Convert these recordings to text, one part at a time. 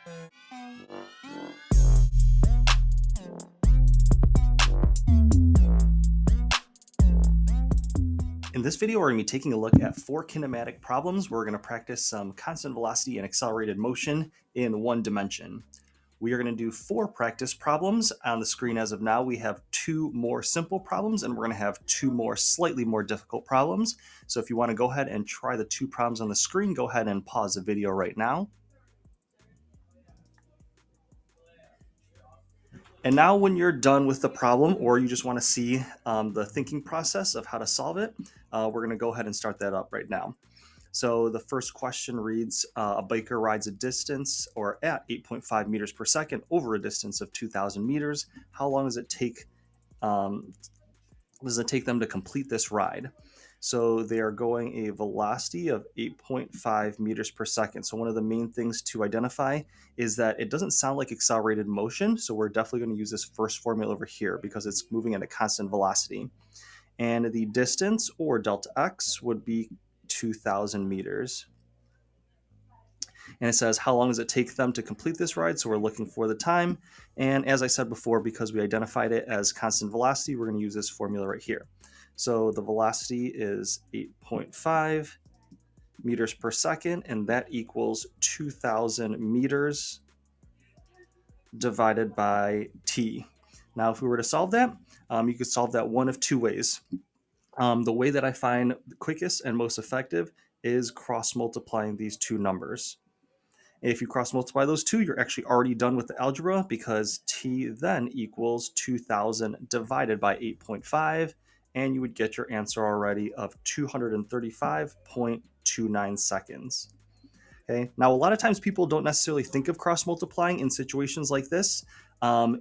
In this video, we're going to be taking a look at 4 kinematic problems. We're going to practice some constant velocity and accelerated motion in one dimension. We are going to do 4 practice problems. On the screen as of now, we have 2 more simple problems, and we're going to have 2 more slightly more difficult problems. So if you want to go ahead and try the 2 problems on the screen, go ahead and pause the video right now. And now when you're done with the problem, or you just want to see the thinking process of how to solve it, we're going to go ahead and start that up right now. So the first question reads, a biker rides a distance or at 8.5 meters per second over a distance of 2,000 meters. How long does it take them to complete this ride? So they are going a velocity of 8.5 meters per second. So one of the main things to identify is that it doesn't sound like accelerated motion. So we're definitely going to use this first formula over here because it's moving at a constant velocity. And the distance, or delta x, would be 2,000 meters. And it says, how long does it take them to complete this ride? So we're looking for the time. And as I said before, because we identified it as constant velocity, we're going to use this formula right here. So the velocity is 8.5 meters per second, and that equals 2,000 meters divided by t. Now, if we were to solve that, you could solve that one of 2 ways. The way that I find the quickest and most effective is cross-multiplying these 2 numbers. If you cross multiply those 2, you're actually already done with the algebra because t then equals 2,000 divided by 8.5, and you would get your answer already of 235.29 seconds. Okay. Now, a lot of times people don't necessarily think of cross multiplying in situations like this.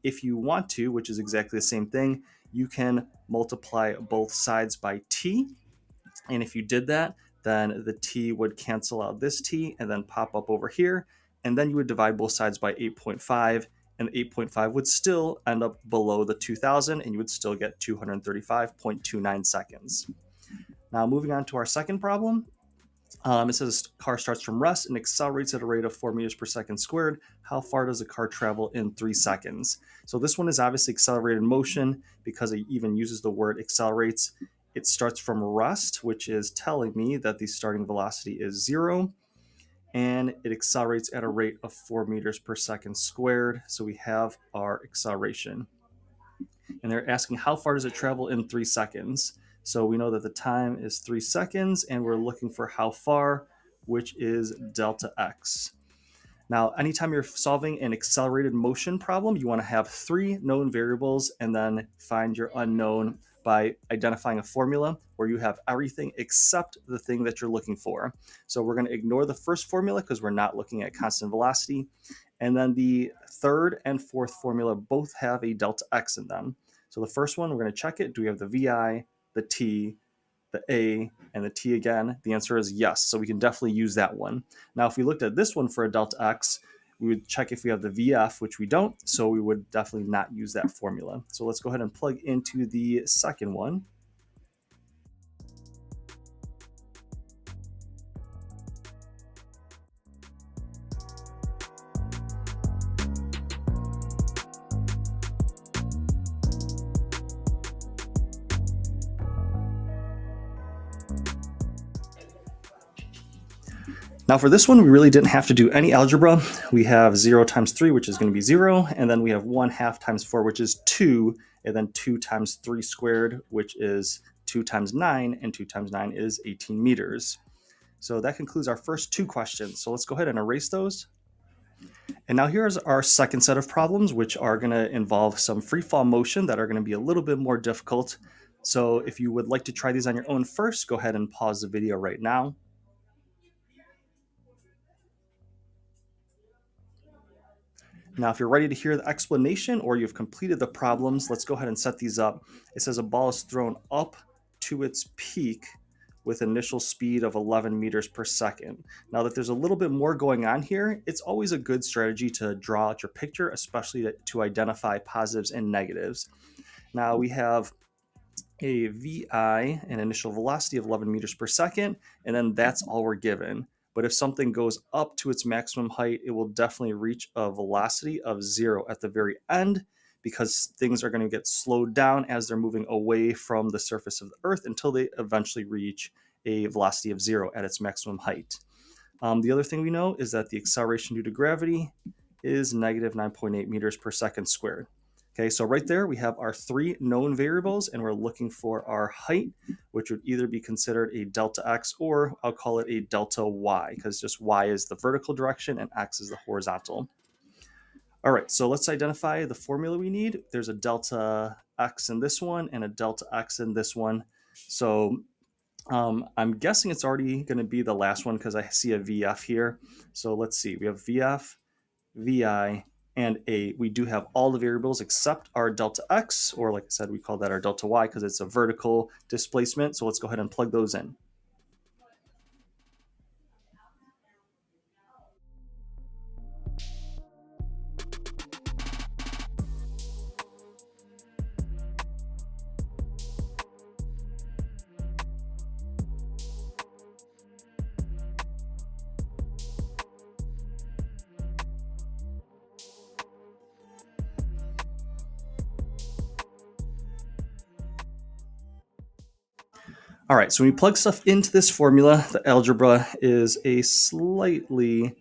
If you want to, which is exactly the same thing, you can multiply both sides by t. And if you did that, then the t would cancel out this t and then pop up over here. And then you would divide both sides by 8.5, and the 8.5 would still end up below the 2,000, and you would still get 235.29 seconds. Now, moving on to our second problem. It says car starts from rest and accelerates at a rate of 4 meters per second squared. How far does a car travel in 3 seconds? So this one is obviously accelerated motion because it even uses the word accelerates. It starts from rest, which is telling me that the starting velocity is 0, and it accelerates at a rate of 4 meters per second squared. So we have our acceleration. And they're asking how far does it travel in 3 seconds? So we know that the time is 3 seconds, and we're looking for how far, which is delta x. Now, anytime you're solving an accelerated motion problem, you want to have 3 known variables and then find your unknown by identifying a formula where you have everything except the thing that you're looking for. So we're going to ignore the first formula because we're not looking at constant velocity. And then the third and fourth formula both have a delta x in them. So the first one, we're going to check it. Do we have the VI, the T, the A, and the T again? The answer is yes. So we can definitely use that one. Now, if we looked at this one for a delta x, we would check if we have the VF, which we don't. So we would definitely not use that formula. So let's go ahead and plug into the second one. Now for this one, we really didn't have to do any algebra. We have 0 times 3, which is going to be 0, and then we have 1/2 times 4, which is 2, and then 2 times 3 squared, which is 2 times 9, and 2 times 9 is 18 meters. So that concludes our first 2 questions. So let's go ahead and erase those. And now here's our second set of problems, which are going to involve some free fall motion that are going to be a little bit more difficult. So if you would like to try these on your own first, go ahead and pause the video right now. Now, if you're ready to hear the explanation or you've completed the problems, let's go ahead and set these up. It says a ball is thrown up to its peak with initial speed of 11 meters per second. Now that there's a little bit more going on here, it's always a good strategy to draw out your picture, especially to identify positives and negatives. Now we have a VI, an initial velocity of 11 meters per second, and then that's all we're given. But if something goes up to its maximum height, it will definitely reach a velocity of 0 at the very end, because things are going to get slowed down as they're moving away from the surface of the Earth until they eventually reach a velocity of 0 at its maximum height. The other thing we know is that the acceleration due to gravity is negative 9.8 meters per second squared. Okay, so right there we have our three known variables, and we're looking for our height, which would either be considered a delta x, or I'll call it a delta y, because just y is the vertical direction and x is the horizontal. All right, so let's identify the formula we need. There's a delta x in this one and a delta x in this one. So I'm guessing it's already going to be the last one because I see a VF here. So let's see. We have VF, VI, and A. We do have all the variables except our delta X, or like I said, we call that our delta Y because it's a vertical displacement. So let's go ahead and plug those in. All right, so when we plug stuff into this formula, the algebra is slightly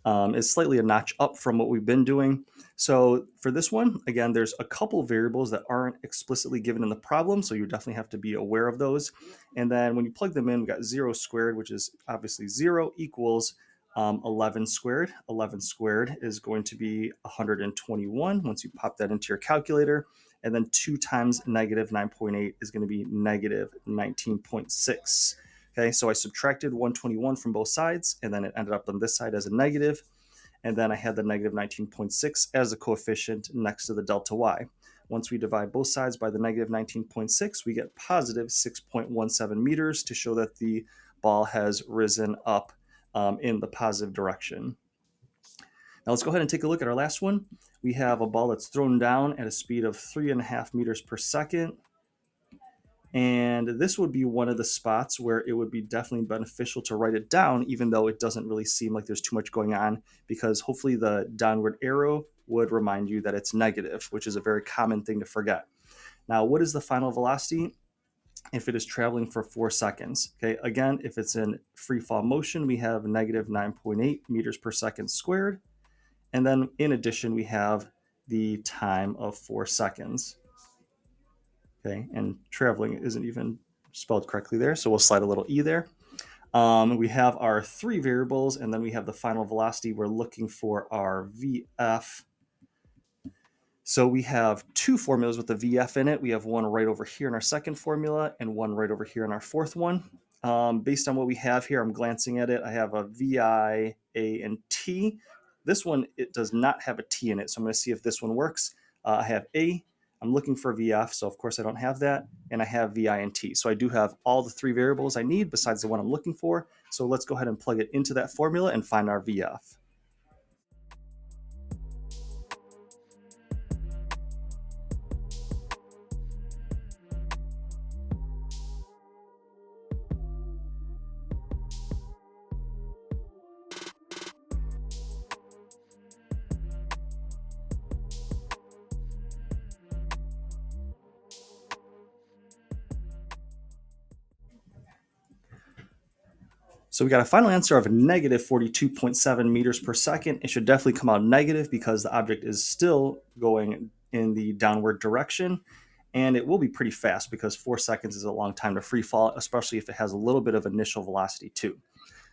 a notch up from what we've been doing. So for this one, again, there's a couple variables that aren't explicitly given in the problem, so you definitely have to be aware of those. And then when you plug them in, we got 0 squared, which is obviously 0, equals 11 squared. 11 squared is going to be 121 once you pop that into your calculator. And then 2 times negative 9.8 is going to be negative 19.6. Okay, so I subtracted 121 from both sides, and then it ended up on this side as a negative. And then I had the negative 19.6 as a coefficient next to the delta y. Once we divide both sides by the negative 19.6, we get positive 6.17 meters to show that the ball has risen up in the positive direction. Now let's go ahead and take a look at our last one. We have a ball that's thrown down at a speed of 3.5 meters per second. And this would be one of the spots where it would be definitely beneficial to write it down, even though it doesn't really seem like there's too much going on, because hopefully the downward arrow would remind you that it's negative, which is a very common thing to forget. Now, what is the final velocity? If it is traveling for 4 seconds. Okay, again, if it's in free fall motion, we have negative 9.8 meters per second squared. And then in addition, we have the time of 4 seconds. Okay, and traveling isn't even spelled correctly there, so we'll slide a little e there. We have our three variables, and then we have the final velocity. We're looking for our VF. So we have two formulas with the VF in it. We have one right over here in our second formula and one right over here in our fourth one. Based on what we have here, I'm glancing at it. I have a VI, A, and T. This one, it does not have a T in it, so I'm going to see if this one works. I have A. I'm looking for VF, so of course I don't have that. And I have VI and T. So I do have all the three variables I need besides the one I'm looking for. So let's go ahead and plug it into that formula and find our VF. So we got a final answer of negative 42.7 meters per second. It should definitely come out negative because the object is still going in the downward direction. And it will be pretty fast because 4 seconds is a long time to free fall, especially if it has a little bit of initial velocity too.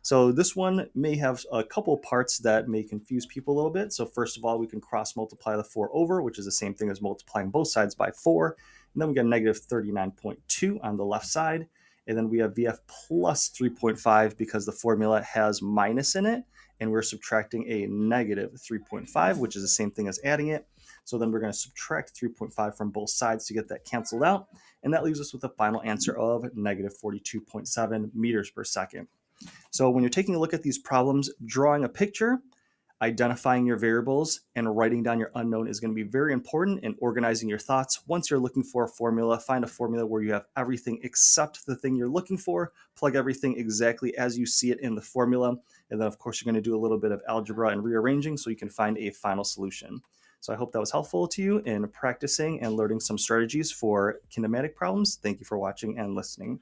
So this one may have a couple parts that may confuse people a little bit. So first of all, we can cross multiply the 4 over, which is the same thing as multiplying both sides by 4. And then we get negative 39.2 on the left side. And then we have VF plus 3.5 because the formula has minus in it. And we're subtracting a negative 3.5, which is the same thing as adding it. So then we're going to subtract 3.5 from both sides to get that canceled out. And that leaves us with a final answer of negative 42.7 meters per second. So when you're taking a look at these problems, drawing a picture, identifying your variables, and writing down your unknown is going to be very important in organizing your thoughts. Once you're looking for a formula, find a formula where you have everything except the thing you're looking for, plug everything exactly as you see it in the formula, And then, of course, you're going to do a little bit of algebra and rearranging so you can find a final solution. So I hope that was helpful to you in practicing and learning some strategies for kinematic problems. Thank you for watching and listening.